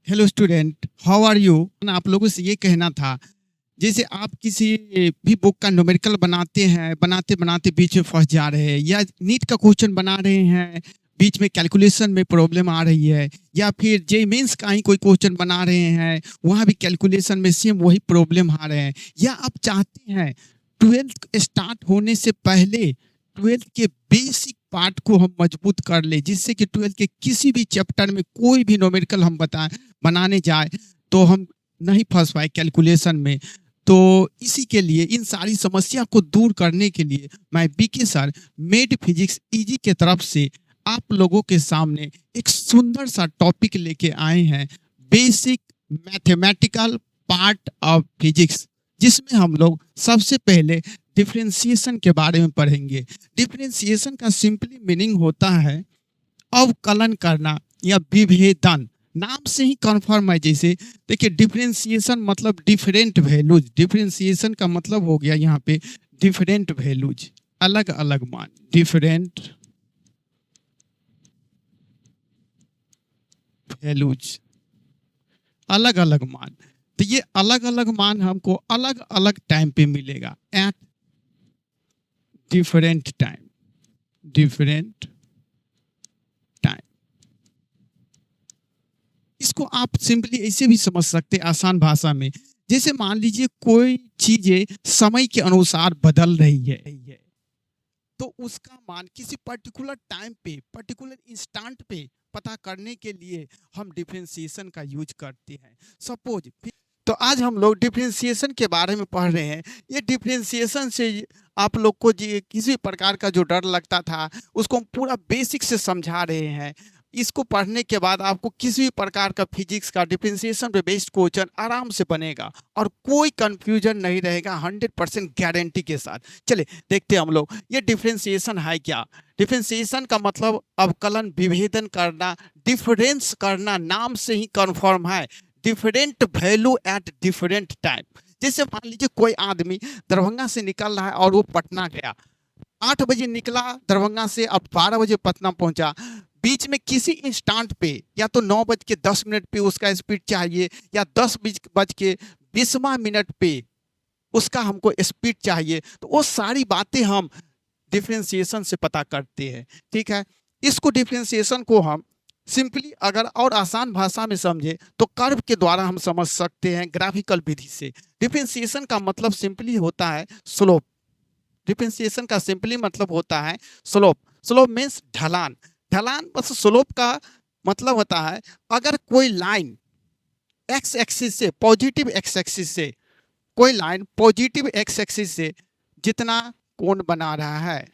Hello student, how are you. आप लोगों से ये कहना था, जैसे आप किसी भी बुक का न्यूमेरिकल बनाते हैं, बनाते बनाते बीच में फंस जा रहे हैं, या नीट का क्वेश्चन बना रहे हैं, बीच में कैलकुलेशन में प्रॉब्लम आ रही है, या फिर जे मेंस का ही कोई क्वेश्चन बना रहे हैं, वहाँ भी कैलकुलेशन में सेम वही प्रॉब्लम आ रहे हैं, या आप चाहते हैं ट्वेल्थ स्टार्ट होने से पहले ट्वेल्थ के बेसिक पार्ट को हम मजबूत कर ले, जिससे कि ट्वेल्थ के किसी भी चैप्टर में कोई भी न्यूमेरिकल हम बनाने जाए तो हम नहीं फंस पाए कैलकुलेशन में। तो इसी के लिए, इन सारी समस्या को दूर करने के लिए मैं BK sir made physics easy के तरफ से आप लोगों के सामने एक सुंदर सा टॉपिक लेके आए हैं, basic mathematical part of physics, जिसमें हम लोग सबसे पहले डिफरेंशिएशन के बारे में पढ़ेंगे। डिफरेंशिएशन का सिंपली मीनिंग होता है अवकलन करना या विभेदन। नाम से ही कन्फर्म है। जैसे देखिए, डिफरेंशिएशन मतलब डिफरेंट वैल्यूज। डिफरेंशिएशन का मतलब हो गया यहाँ पे डिफरेंट वैल्यूज, अलग अलग मान, डिफरेंट वैल्यूज, अलग अलग मान। तो ये अलग अलग मान हमको अलग अलग टाइम पे मिलेगा, at different time, different time. इसको आप सिंपली ऐसे भी समझ सकते हैं आसान भाषा में। जैसे मान लीजिए कोई चीजें समय के अनुसार बदल रही है, तो उसका मान किसी पर्टिकुलर टाइम पे, पर्टिकुलर इंस्टेंट पे पता करने के लिए हम डिफरेंशिएशन का यूज करते हैं। सपोज, तो आज हम लोग डिफरेंशिएशन के बारे में पढ़ रहे हैं। ये डिफरेंशिएशन से आप लोग को किसी प्रकार का जो डर लगता था, उसको हम पूरा बेसिक से समझा रहे हैं। इसको पढ़ने के बाद आपको किसी भी प्रकार का फिजिक्स का डिफरेंशिएशन पे बेस्ड क्वेश्चन आराम से बनेगा और कोई कंफ्यूजन नहीं रहेगा, 100% गारंटी के साथ। चलिए देखते हैं हम लोग ये डिफरेंशिएशन है क्या। डिफरेंशिएशन का मतलब अवकलन, विभेदन करना, डिफरेंस करना, नाम से ही कन्फर्म है, different value at different time. जैसे मान लीजिए कोई आदमी दरभंगा से निकल रहा है और वो पटना गया, 8 बजे निकला दरभंगा से, अब 12 बजे पटना पहुंचा। बीच में किसी इंस्टेंट पे या तो 9:10 पे उसका स्पीड चाहिए, या 10:20 पे उसका हमको स्पीड चाहिए। तो वो सारी बातें हम डिफरेंशिएशन से पता करते हैं। ठीक है, इसको डिफरेंशिएशन को हम सिंपली अगर और आसान भाषा में समझे तो कर्व के द्वारा हम समझ सकते हैं, ग्राफिकल विधि से। डिफरेंशिएशन का मतलब सिंपली होता है स्लोप। डिफरेंशिएशन का सिंपली मतलब होता है स्लोप। स्लोप मीन्स ढलान। ढलान बस स्लोप का मतलब होता है अगर कोई लाइन एक्स एक्सिस से, पॉजिटिव एक्स एक्सिस से, कोई लाइन पॉजिटिव एक्स एक्सिस से जितना कोण बना रहा है,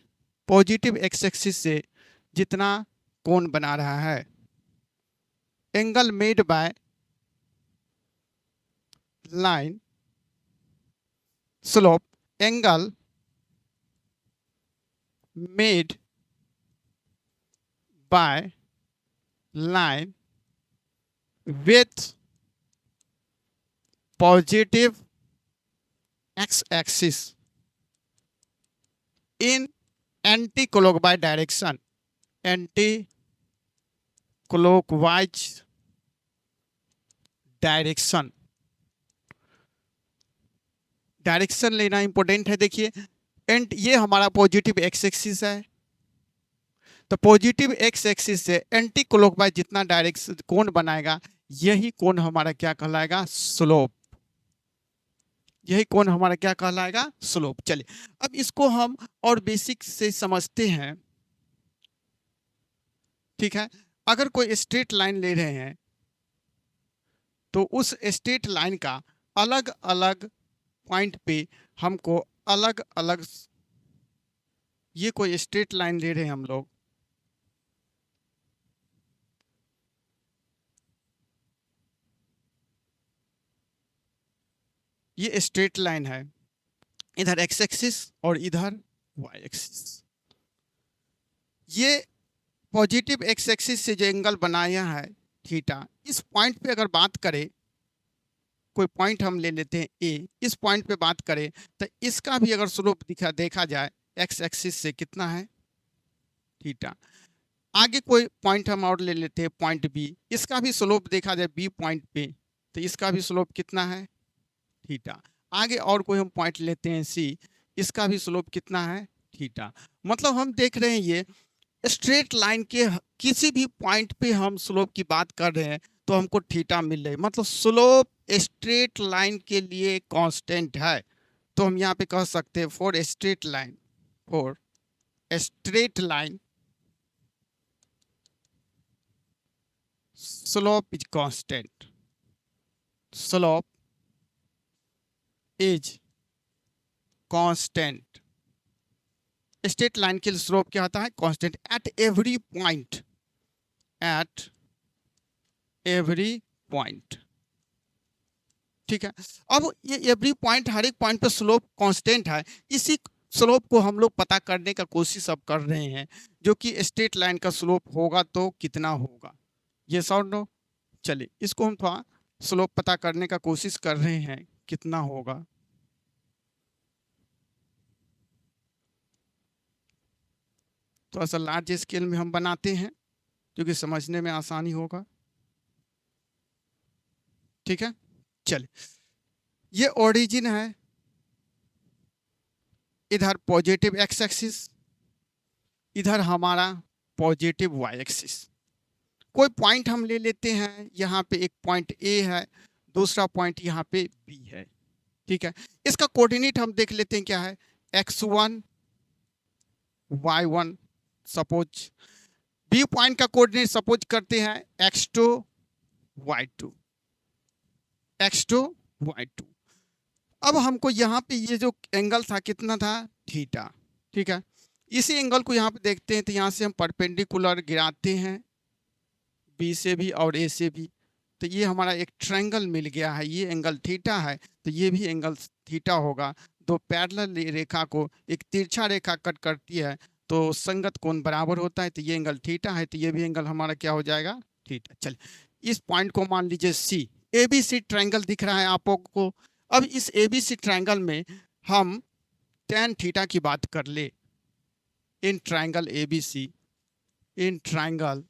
पॉजिटिव एक्स एक्सिस से जितना कोण बना रहा है, angle made by line, slope, angle made by line with positive x-axis in anti-clockwise direction, anti-clockwise direction. Direction लेना इंपॉर्टेंट है। देखिए, एंड ये हमारा पॉजिटिव एक्स एक्सिस है, तो पॉजिटिव एक्स एक्सिस से एंटी क्लॉकवाइज जितना डायरेक्शन कोण बनाएगा, यही कोण हमारा क्या कहलाएगा, स्लोप। यही कोण हमारा क्या कहलाएगा, स्लोप। चलिए अब इसको हम और बेसिक से समझते हैं। ठीक है, अगर कोई स्ट्रेट लाइन ले रहे हैं तो उस स्ट्रेट लाइन का अलग अलग पॉइंट पे हमको अलग अलग, ये कोई स्ट्रेट लाइन ले रहे हैं हम लोग, ये स्ट्रेट लाइन है, इधर एक्स एक्सिस और इधर वाई एक्सिस। ये पॉजिटिव एक्स एक्सिस से जो एंगल बनाया है थीटा, इस पॉइंट पे अगर बात करें, कोई पॉइंट हम ले लेते हैं ए, इस पॉइंट पे बात करें तो इसका भी अगर स्लोप देखा जाए एक्स एक्सिस से कितना है, थीटा। आगे कोई पॉइंट हम और ले लेते हैं, पॉइंट बी। इसका भी स्लोप देखा जाए बी पॉइंट पे, तो इसका भी स्लोप कितना है, थीटा। आगे और कोई हम पॉइंट लेते हैं सी, इसका भी स्लोप कितना है, थीटा। मतलब हम देख रहे हैं ये स्ट्रेट लाइन के किसी भी पॉइंट पे हम स्लोप की बात कर रहे हैं तो हमको थीटा मिल रही है। मतलब स्लोप स्ट्रेट लाइन के लिए कांस्टेंट है। तो हम यहाँ पे कह सकते हैं for straight line, for straight line slope is constant, slope is constant. Straight line के लिए स्लोप क्या होता है, constant at every point, at every point. ठीक है। अब ये एवरी पॉइंट, हर एक पॉइंट पे स्लोप कांस्टेंट है। इसी स्लोप को हम लोग पता करने का कोशिश अब कर रहे हैं, जो कि स्ट्रेट लाइन का स्लोप होगा तो कितना होगा, ये और नो। चलिए इसको हम थोड़ा स्लोप पता करने का कोशिश कर रहे हैं, कितना होगा। थोड़ा सा लार्ज स्केल में हम बनाते हैं क्योंकि समझने में आसानी होगा। ठीक है। चलिए, ये ओरिजिन है, इधर पॉजिटिव एक्स एक्सिस, इधर हमारा पॉजिटिव वाई एक्सिस। कोई पॉइंट हम ले लेते हैं, यहाँ पे एक पॉइंट ए है, दूसरा पॉइंट यहाँ पे बी है। ठीक है। इसका कोऑर्डिनेट हम देख लेते हैं क्या है, x1 y1। Suppose B point का कोऑर्डिनेट सपोज करते हैं x2 y2, x2 y2। अब हमको यहाँ पे ये जो एंगल था कितना था, थीटा। ठीक है। इसी एंगल को यहाँ पे देखते हैं, तो यहाँ से हम परपेंडिकुलर गिराते हैं, बी से भी और ए से भी। तो ये हमारा एक ट्रायंगल मिल गया है, ये एंगल थीटा है, तो ये भी एंगल थीटा होगा। दो पैरेलल रेखा को एक तिरछा रेखा कट करती है तो संगत कोण बराबर होता है, तो ये एंगल थीटा है, तो ये भी एंगल हमारा क्या हो जाएगा, थीटा। चलिए इस पॉइंट को मान लीजिए सी, एबीसी ट्रायंगल दिख रहा है आप लोगों को। अब इस एबीसी ट्रायंगल में हम tan थीटा की बात कर ले, in triangle ABC, in triangle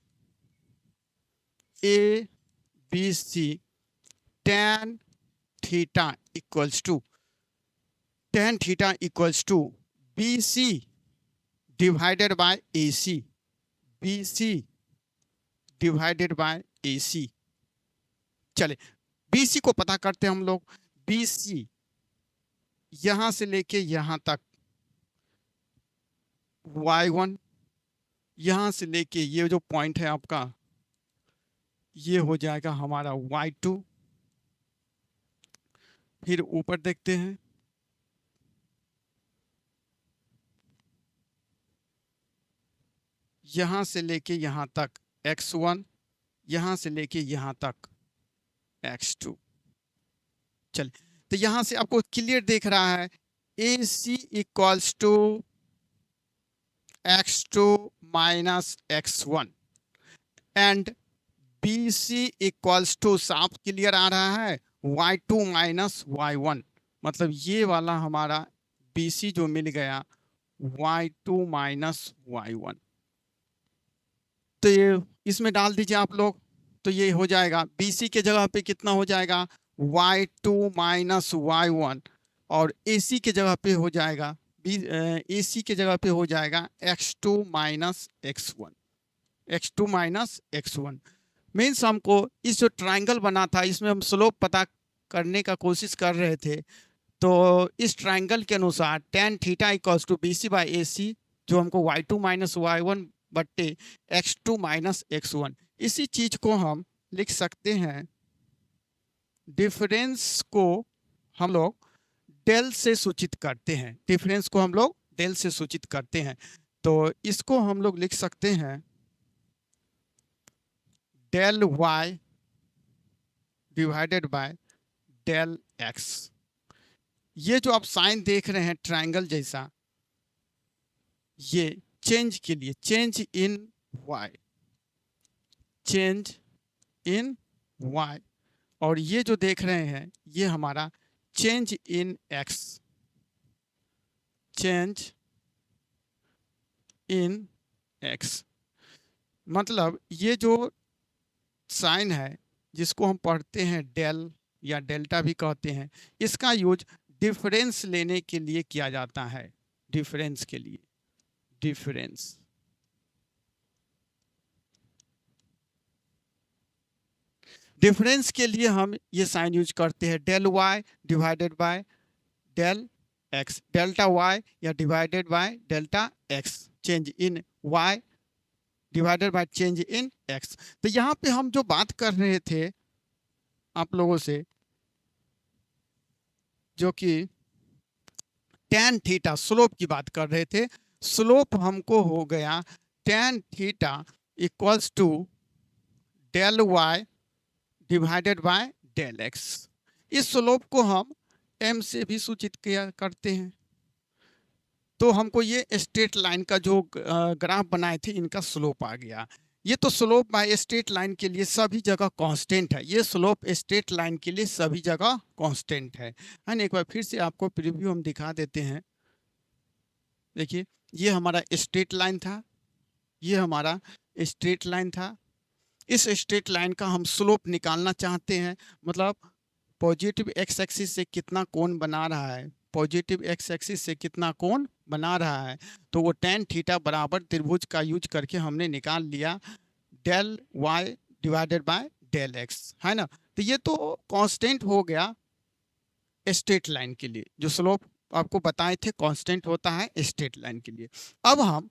A B C, tan theta equals to, tan theta equals to B C divided by A C, B C divided by A C. चले B सी को पता करते हैं हम लोग। बी सी यहां से लेके यहां तक y1, यहां से लेके ये जो पॉइंट है आपका, ये हो जाएगा हमारा y2। फिर ऊपर देखते हैं, यहां से लेके यहां तक x1, यहां से लेके यहां तक x2। चल तो यहां से आपको क्लियर देख रहा है, A C equals to x2 minus x1 and B C equals to, साफ क्लियर आ रहा है, y2 माइनस y1। मतलब ये वाला हमारा बी सी जो मिल गया y2 माइनस y1। तो ये इसमें डाल दीजिए आप लोग, तो ये हो जाएगा बी सी के जगह पे कितना हो जाएगा, y2 माइनस y1, और ए सी के जगह पे हो जाएगा, ए सी के जगह पे हो जाएगा x2 minus x1, x2 minus x1। Means हमको इस जो ट्रायंगल बना था इसमें हम स्लोप पता करने का कोशिश कर रहे थे। तो इस ट्रायंगल के अनुसार tan theta equals to B C by A C, जो हमको y2 माइनस y1 बट्टे x2 माइनस x1। इसी चीज को हम लिख सकते हैं, डिफरेंस को हम लोग डेल से सूचित करते हैं, डिफरेंस को हम लोग डेल से सूचित करते हैं। तो इसको हम लोग लिख सकते हैं del y divided by del x। ये जो आप साइन देख रहे हैं ट्रायंगल जैसा, ये चेंज के लिए, change in y, change in y, और ये जो देख रहे हैं ये हमारा change in x, change in x। मतलब ये जो साइन है जिसको हम पढ़ते हैं डेल या डेल्टा भी कहते हैं, इसका यूज डिफरेंस लेने के लिए किया जाता है। डिफरेंस के लिए, डिफरेंस। डिफरेंस के लिए हम ये साइन यूज करते हैं, del y divided by del x, delta y या divided by delta x, change in y divided by change in x. तो यहाँ पे हम जो बात कर रहे थे आप लोगों से, जो कि tan थीटा स्लोप की बात कर रहे थे, स्लोप हमको हो गया tan theta equals to del y divided by del x. इस स्लोप को हम m से भी सूचित किया करते हैं। तो हमको ये स्ट्रेट लाइन का जो ग्राफ बनाए थे इनका स्लोप आ गया। ये तो स्लोप बाय स्ट्रेट लाइन के लिए सभी जगह कांस्टेंट है, ये स्लोप स्ट्रेट लाइन के लिए सभी जगह कांस्टेंट है ना। एक बार फिर से आपको प्रीव्यू हम दिखा देते हैं। देखिए ये हमारा स्ट्रेट लाइन था, ये हमारा स्ट्रेट लाइन था। इस स्ट्रेट लाइन का हम स्लोप निकालना चाहते हैं, मतलब पॉजिटिव एक्स एक्सिस से कितना कोण बना रहा है, पॉजिटिव एक्स एक्सिस से कितना कोण बना रहा है। तो वो tan थीटा बराबर त्रिभुज का यूज करके हमने निकाल लिया del y divided by del x, है ना। तो ये तो कांस्टेंट हो गया स्ट्रेट लाइन के लिए, जो स्लोप आपको बताए थे कांस्टेंट होता है स्ट्रेट लाइन के लिए। अब हम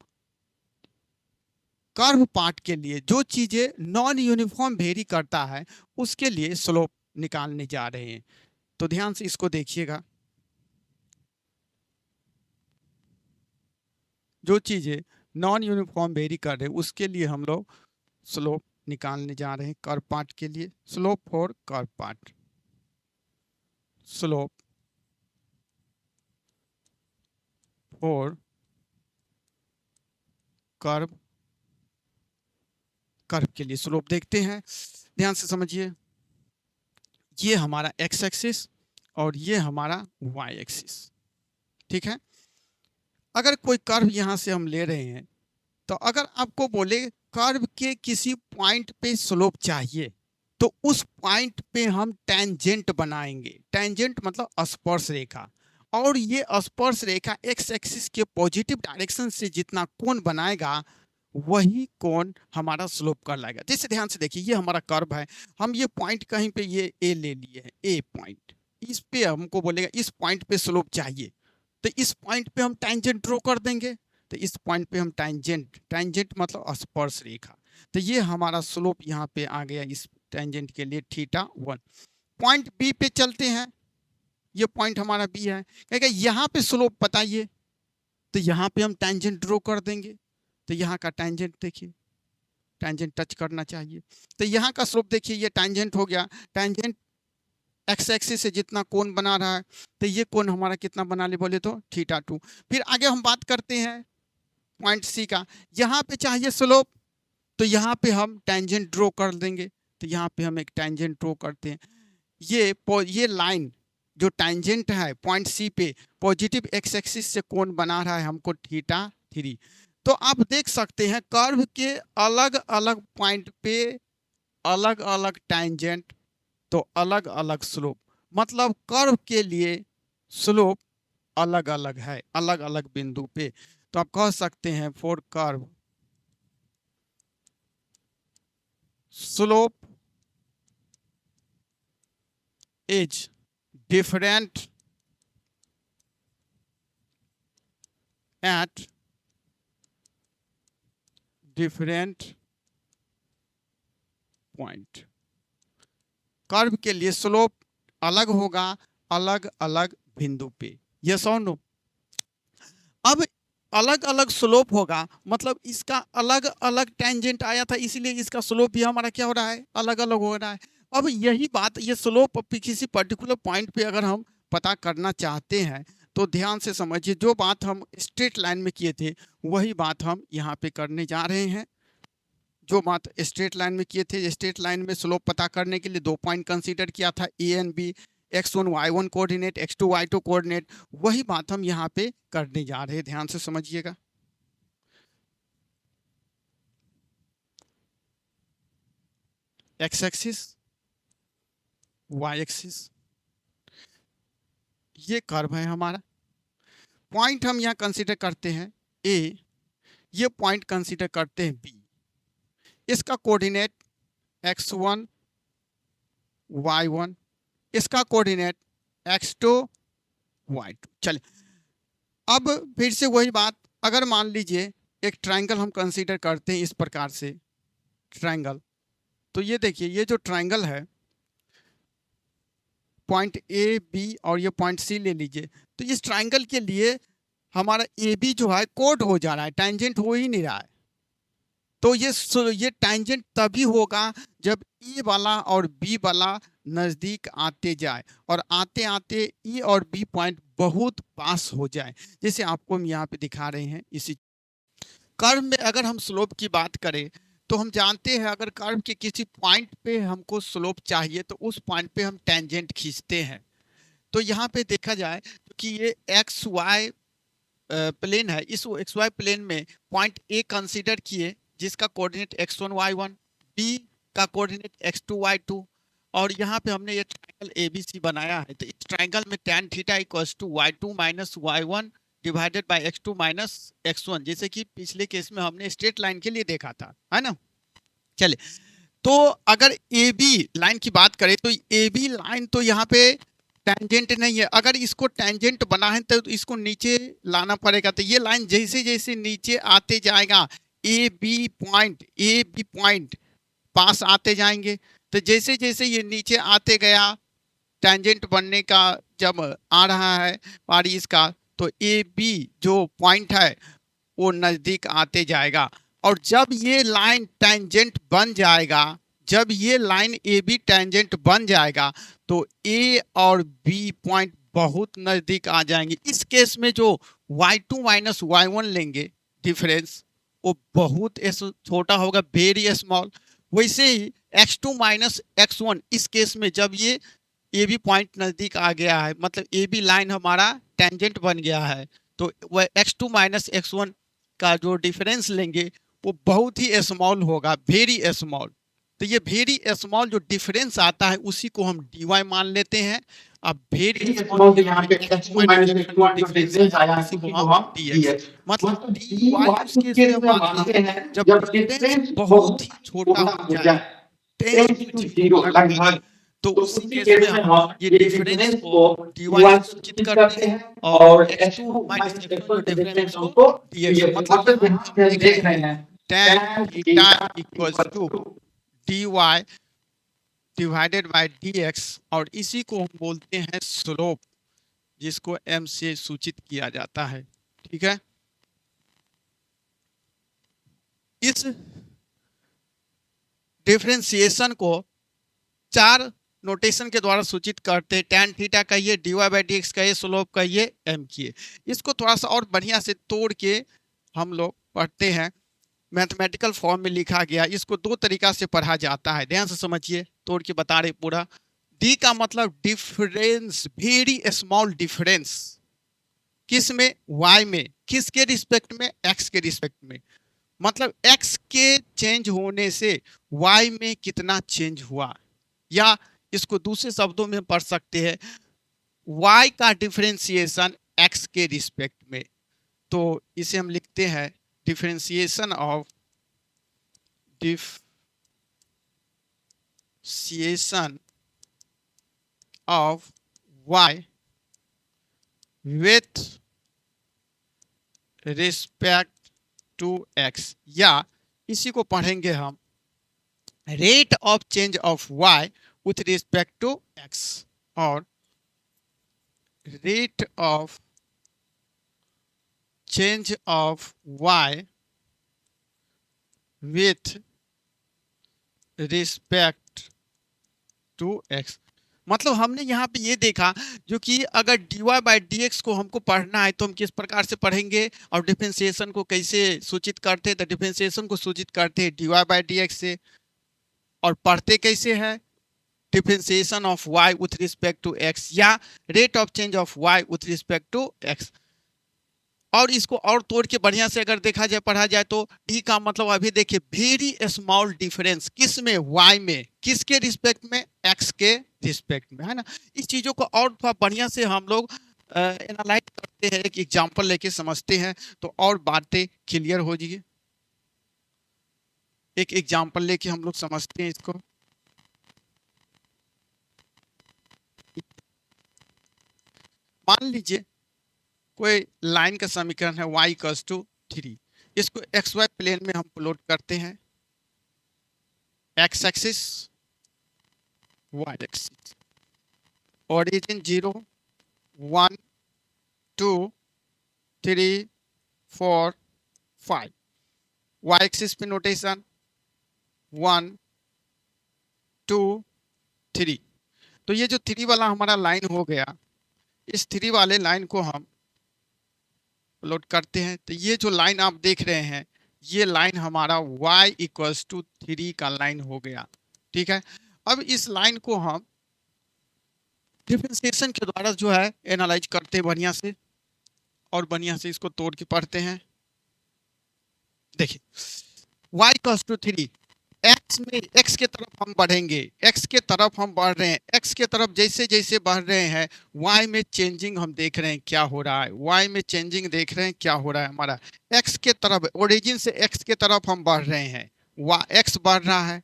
कर्व पार्ट के लिए जो चीजें नॉन यूनिफॉर्म वेरी करता है उसके लिए स्लोप निकालने जा रहे हैं। तो ध्यान से इसको देखिएगा, जो चीजें नॉन यूनिफॉर्म वेरी कर रहे हैं उसके लिए हम लोग स्लोप निकालने जा रहे हैं कर्व पार्ट के लिए। Slope for curve part, slope for curve, curve के लिए स्लोप देखते हैं। ध्यान से समझिए, ये हमारा एक्स एक्सिस और ये हमारा वाई एक्सिस, ठीक है। अगर कोई कर्व यहां से हम ले रहे हैं, तो अगर आपको बोले कर्व के किसी पॉइंट पे स्लोप चाहिए, तो उस पॉइंट पे हम टेंजेंट बनाएंगे। टेंजेंट मतलब स्पर्श रेखा, और ये स्पर्श रेखा एक्स एक्सिस के पॉजिटिव डायरेक्शन से जितना कोण बनाएगा वही कोण हमारा स्लोप कर लाएगा। जैसे ध्यान से देखिए, ये हमारा कर्व है, हम ये पॉइंट कहीं पे ये ए ले लिए हैं, ए पॉइंट, इस पे हमको बोलेगा इस पॉइंट पे स्लोप चाहिए, तो इस पॉइंट पे हम टेंजेंट ड्रॉ कर देंगे। तो इस पॉइंट पे हम टेंजेंट, टेंजेंट मतलब स्पर्श रेखा, तो ये हमारा स्लोप यहाँ पे आ गया इस टेंजेंट के लिए थीटा 1। पॉइंट बी पे चलते हैं, ये पॉइंट हमारा बी है, कहेगा यहाँ पे स्लोप बताइए, तो यहाँ पे हम टेंजेंट ड्रॉ कर देंगे। तो यहाँ का टेंजेंट देखिए, टेंजेंट टच करना चाहिए। तो यहाँ का स्लोप देखिए, ये टेंजेंट हो गया, टेंजेंट एक्स एक्सिस से जितना कोण बना रहा है, तो ये कोण हमारा कितना बना ले बोले तो थीटा 2। फिर आगे हम बात करते हैं पॉइंट सी का, यहाँ पे चाहिए स्लोप, तो यहाँ पे हम टेंजेंट ड्रॉ कर देंगे। तो यहाँ पे हम एक टेंजेंट ड्रॉ करते हैं। ये लाइन जो टेंजेंट है पॉइंट सी पे पॉजिटिव एक्स एक्सिस से कोण बना रहा है हमको थीटा 3। तो आप देख सकते हैं कर्व के अलग अलग पॉइंट पे अलग अलग टेंजेंट, तो अलग अलग स्लोप, मतलब कर्व के लिए स्लोप अलग अलग है अलग अलग बिंदु पे। तो आप कह सकते हैं for curve slope is different at different point. Curve के लिए स्लोप अलग होगा अलग अलग बिंदु पे, यस और नो। अब अलग अलग स्लोप होगा, मतलब इसका अलग अलग टेंजेंट आया था, इसलिए इसका स्लोप भी हमारा क्या हो रहा है, अलग अलग हो रहा है। अब यही बात, ये स्लोप किसी पर्टिकुलर पॉइंट पे अगर हम पता करना चाहते हैं, तो ध्यान से समझिए, जो बात हम स्ट्रेट लाइन में किए थे वही बात हम यहाँ पे करने जा रहे हैं। जो बात स्ट्रेट लाइन में किए थे, स्ट्रेट लाइन में स्लोप पता करने के लिए 2 पॉइंट कंसीडर किया था, A and B, x1 y1 coordinate, x2 y2 coordinate, वही बात हम यहाँ पे करने जा रहे हैं। ध्यान से समझिएगा। एक्स एक्सिस, वाई एक्सिस, ये कर्व है हमारा। पॉइंट हम यहाँ कंसीडर करते हैं ए, ये पॉइंट कंसीडर करते हैं बी। इसका कोऑर्डिनेट x1 y1, इसका कोऑर्डिनेट x2 y2। चले अब फिर से वही बात, अगर मान लीजिए एक ट्रायंगल हम कंसीडर करते हैं इस प्रकार से ट्रायंगल, तो ये देखिए ये जो ट्रायंगल है, पॉइंट ए बी और ये पॉइंट सी ले लीजिए, तो इस ट्रायंगल के लिए हमारा ए बी जो है कोट हो जा रहा है, टेंजेंट हो ही नहीं रहा है। तो ये टेंजेंट तभी होगा जब ए वाला और बी वाला नज़दीक आते जाए और आते आते ई और बी पॉइंट बहुत पास हो जाए, जैसे आपको हम यहाँ पे दिखा रहे हैं। इसी कर्व में अगर हम स्लोप की बात करें तो हम जानते हैं अगर कर्व के किसी पॉइंट पे हमको स्लोप चाहिए तो उस पॉइंट पे हम टेंजेंट खींचते हैं। तो यहाँ पे देखा जाए कि ये एक्स वाई प्लेन है, इस एक्स वाई प्लेन में पॉइंट ए कंसीडर किए जिसका कोऑर्डिनेट x1 y1, बी का कोऑर्डिनेट x2 y2, और यहाँ पे हमने ये ट्रायंगल ABC बनाया है। तो इस ट्रायंगल में tan theta equals to y2 minus y1 divided by x2 minus x1, जैसे कि पिछले केस में हमने स्ट्रेट लाइन के लिए देखा था, है ना। चले तो अगर AB लाइन की बात करें तो AB लाइन तो यहाँ पे टेंजेंट नहीं है, अगर इसको टेंजेंट बना है तो इसको नीचे लाना पड़ेगा। तो ये लाइन जैसे जैसे नीचे आते जाएगा ए बी पॉइंट पास आते जाएंगे, तो जैसे जैसे ये नीचे आते गया टेंजेंट बनने का जब आ रहा है पारी इसका, तो ए बी जो पॉइंट है वो नज़दीक आते जाएगा। और जब ये लाइन टेंजेंट बन जाएगा, जब ये लाइन ए बी टेंजेंट बन जाएगा तो ए और बी पॉइंट बहुत नज़दीक आ जाएंगे। इस केस में जो y2 माइनस y1 लेंगे डिफरेंस वो बहुत छोटा होगा, वेरी स्मॉल। वैसे ही x2 माइनस x1 इस केस में जब ये ए बी पॉइंट नज़दीक आ गया है, मतलब ए बी लाइन हमारा टेंजेंट बन गया है, तो वह x2 माइनस x1 का जो डिफरेंस लेंगे वो बहुत ही स्मॉल होगा, वेरी स्मॉल। तो ये वेरी स्मॉल जो डिफरेंस आता है उसी को हम dy मान लेते हैं। अब वेरी स्मॉल यहाँ पे x2 माइनस x1 जो डिफरेंस आया है उसी को हम dx, मतलब dy उस केस में हम मानते हैं जब डिफरेंस बहुत ही छोटा हो जाए, टेंस टू जीरो लगभग, तो उसी केस में हम ये डिफरेंस को dy सूचित करते हैं और x2 माइनस x1 जो डिफरेंस है उसको dx, मतलब यहाँ पे हम देख रहे हैं tan theta equals to dy divided by dx, और इसी को हम बोलते हैं स्लोप, जिसको m से सूचित किया जाता है। ठीक है, इस डिफरेंशिएशन को 4 नोटेशन के द्वारा सूचित करते हैं। tan थीटा कहिए, dy बाय dx कहिए, स्लोप कहिए, m किए। इसको थोड़ा सा और बढ़िया से तोड़ के हम लोग पढ़ते हैं, मैथमेटिकल फॉर्म में लिखा गया। इसको 2 तरीका से पढ़ा जाता है, ध्यान से समझिए, तोड़ के बता रहे पूरा। डी का मतलब डिफरेंस, वेरी स्मॉल डिफरेंस, किस में, y में, किसके रिस्पेक्ट में, x के रिस्पेक्ट में, मतलब x के चेंज होने से y में कितना चेंज हुआ, या इसको दूसरे शब्दों में पढ़ सकते हैं y का डिफरेंशिएशन x के रिस्पेक्ट में। तो इसे हम लिखते हैं differentiation of y with respect to x, या इसी को पढ़ेंगे हम rate of change of y with respect to x, और rate of change of y with respect to x। मतलब हमने यहाँ पे ये देखा जो कि अगर dy बाई dx को हमको पढ़ना है तो हम किस प्रकार से पढ़ेंगे, और डिफरेंशिएशन को कैसे सूचित करते हैं, तो डिफरेंशिएशन को सूचित करते हैं dy बाई dx से, और पढ़ते कैसे हैं, differentiation of y with respect to x, या rate of change of y with respect to x। और इसको और तोड़ के बढ़िया से अगर देखा जाए पढ़ा जाए तो डी का मतलब अभी देखिए वेरी स्मॉल डिफरेंस, किस में, वाई में, किसके रिस्पेक्ट में, एक्स के रिस्पेक्ट में, है ना। इस चीजों को और थोड़ा बढ़िया से हम लोग एनालाइज करते हैं, एक एग्जांपल लेके समझते हैं तो और बातें क्लियर हो जाएगी। एक एग्जांपल लेके हम लोग समझते हैं इसको। मान लीजिए कोई लाइन का समीकरण है y इक्वल्स टू 3, इसको एक्स वाई प्लेन में हम प्लॉट करते हैं, x axis y axis, origin 0 1 2 3 4 5, y axis पे नोटेशन 1 2 3। तो ये जो 3 वाला हमारा लाइन हो गया, इस 3 वाले लाइन को हम प्लॉट करते हैं तो ये जो लाइन आप देख रहे हैं ये लाइन हमारा y इक्वल्स टू 3 का लाइन हो गया, ठीक है। अब इस लाइन को हम डिफरेंशिएशन के द्वारा जो है एनालाइज करते हैं बढ़िया से, और बढ़िया से इसको तोड़ के पढ़ते हैं। देखिए y इक्वल्स टू 3, x में x के तरफ हम बढ़ेंगे, x के तरफ हम बढ़ रहे हैं, x के तरफ जैसे जैसे बढ़ रहे हैं y में चेंजिंग हम देख रहे हैं क्या हो रहा है, y में चेंजिंग देख रहे हैं क्या हो रहा है हमारा, x के तरफ, ओरिजिन से x के तरफ हम बढ़ रहे हैं, x बढ़ रहा है,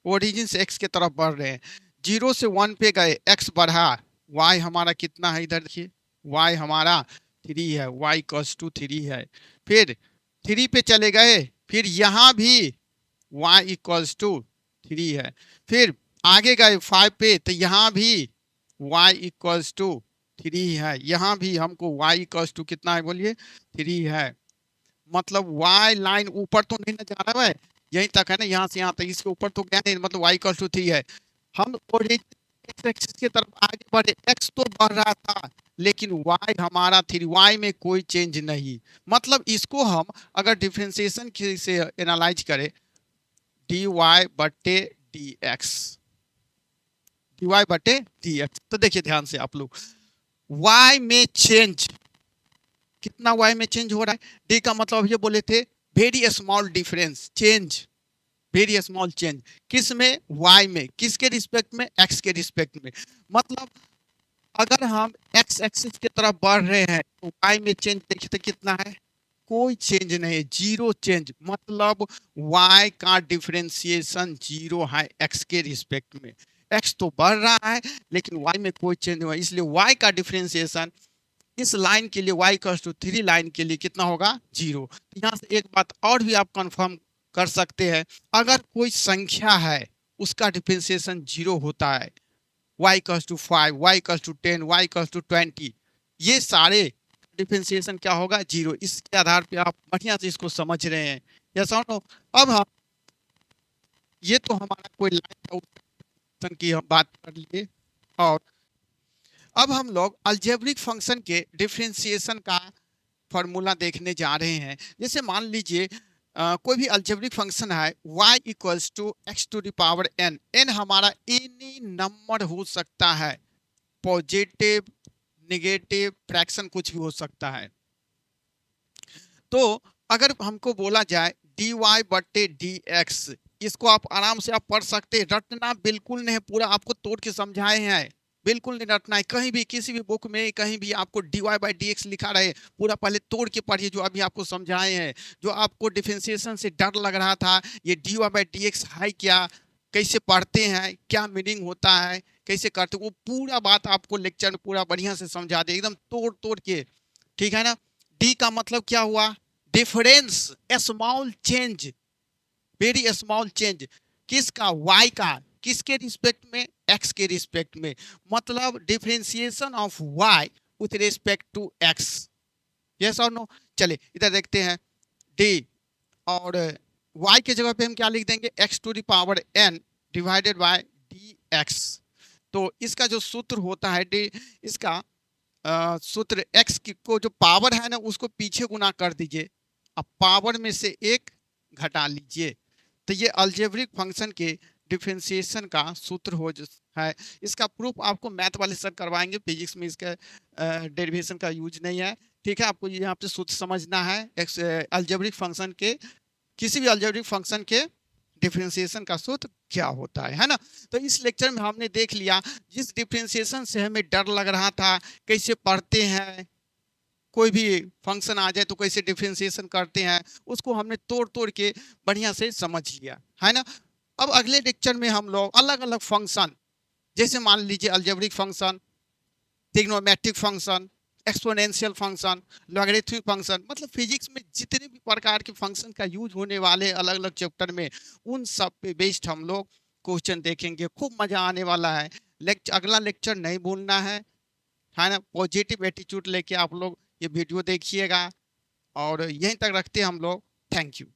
ओरिजिन से x के तरफ बढ़ रहे हैं, 0 से 1 पे गए, x बढ़ा, y हमारा कितना है इधर देखिए, y हमारा 3 है, y इक्वल्स टू 3 है, फिर 3 पे चले गए, फिर यहाँ भी y इक्वल्स टू 3 है, फिर आगे गए 5 पे तो यहाँ भी y इक्वल्स टू 3 है, यहाँ भी हमको y इक्वल्स टू कितना है बोलिए 3 है। मतलब y लाइन ऊपर तो नहीं ना जा रहा है, यहीं तक है ना, यहाँ से यहाँ तक, इसके ऊपर तो गया नहीं, मतलब y इक्वल्स टू 3 है। हम एक्स एक्सिस की तरफ आगे बढ़े, x तो बढ़ रहा था लेकिन y हमारा 3, y में कोई चेंज नहीं। मतलब इसको हम अगर डिफरेंशिएशन से एनालाइज करें dy बटे dx, dy बटे dx, तो देखिए ध्यान से आप लोग, y में चेंज कितना, y में चेंज हो रहा है, d का मतलब ये बोले थे very small difference, change very small change, किस में, y में, किसके रिस्पेक्ट में, x के रिस्पेक्ट में। मतलब अगर हम x एक्सिस की तरफ बढ़ रहे हैं तो y में चेंज देखिए तो कितना है, कोई चेंज नहीं, 0 चेंज, मतलब y का डिफरेंशिएशन 0 है x के रिस्पेक्ट में। x तो बढ़ रहा है लेकिन y में कोई चेंज नहीं हुआ, इसलिए y का डिफरेंशिएशन इस लाइन के लिए y इक्वल्स टू 3 लाइन के लिए कितना होगा, 0। यहाँ से एक बात और भी आप कंफर्म कर सकते हैं, अगर कोई संख्या है उसका डिफरेंशिएशन 0 होता है, y equals to 5, y equals to 10, y equals to 20, ये सारे डिफरेंशिएशन क्या होगा, 0। इसके आधार पे आप बढ़िया से इसको समझ रहे हैं, यस और नो। अब हम ये तो हमारा कोई लाइन की हम बात कर लिए, और अब हम लोग अलजेब्रिक फंक्शन के डिफरेंशिएशन का फॉर्मूला देखने जा रहे हैं। जैसे मान लीजिए कोई भी अलजेब्रिक फंक्शन है y equals to x to the power n, n हमारा एनी नंबर हो सकता है, पॉजिटिव नेगेटिव फ्रैक्शन कुछ भी हो सकता है। तो अगर हमको बोला जाए dy बटे dx, इसको आप आराम से आप पढ़ सकते हैं, रटना बिल्कुल नहीं, पूरा आपको तोड़ के समझाए हैं, बिल्कुल नहीं रटना है, कहीं भी किसी भी बुक में कहीं भी आपको dy बाई dx लिखा रहे पूरा पहले तोड़ के पढ़िए, जो अभी आपको समझाए हैं। जो आपको डिफरेंशिएशन से डर लग रहा था ये dy बाई dx है क्या, कैसे पढ़ते हैं, क्या मीनिंग होता है, कैसे करते, वो पूरा बात आपको लेक्चर में पूरा बढ़िया से समझा दे, एकदम तोड़ तोड़ के, ठीक है ना। डी का मतलब क्या हुआ, difference, small change, very small change, किसका, y का, किसके रिस्पेक्ट में, x के रिस्पेक्ट में, मतलब differentiation of y with respect to x, yes और नो। चलिए इधर देखते हैं d, और y के जगह पे हम क्या लिख देंगे, x to the power n divided by dx। तो इसका जो सूत्र होता है d, इसका सूत्र x को जो पावर है ना उसको पीछे गुना कर दीजिए, अब पावर में से 1 घटा लीजिए, तो ये अलजेब्रिक फंक्शन के डिफरेंशिएशन का सूत्र हो है। इसका प्रूफ आपको मैथ वाले सर करवाएंगे, फिजिक्स में इसका डेरिवेशन का यूज नहीं है, ठीक है, आपको यहाँ पे सूत्र समझना है अलजेब्रिक फंक्शन के, किसी भी अलजेब्रिक फंक्शन के डिफरेंशिएशन का सूत्र क्या होता है ना। तो इस लेक्चर में हमने देख लिया, जिस डिफरेंशिएशन से हमें डर लग रहा था, कैसे पढ़ते हैं, कोई भी फंक्शन आ जाए तो कैसे डिफरेंशिएशन करते हैं, उसको हमने तोड़ तोड़ के बढ़िया से समझ लिया है ना। अब अगले लेक्चर में हम लोग अलग अलग फंक्शन, जैसे मान लीजिए algebraic function, trigonometric function, exponential function, logarithmic function, मतलब फिजिक्स में जितने भी प्रकार के फंक्शन का यूज होने वाले अलग अलग चैप्टर में, उन सब पे बेस्ड हम लोग क्वेश्चन देखेंगे। खूब मजा आने वाला है। अगला लेक्चर नहीं भूलना है ना। पॉजिटिव एटीट्यूड लेके आप लोग ये वीडियो देखिएगा, और यहीं तक रखते हैं हम लोग। Thank you.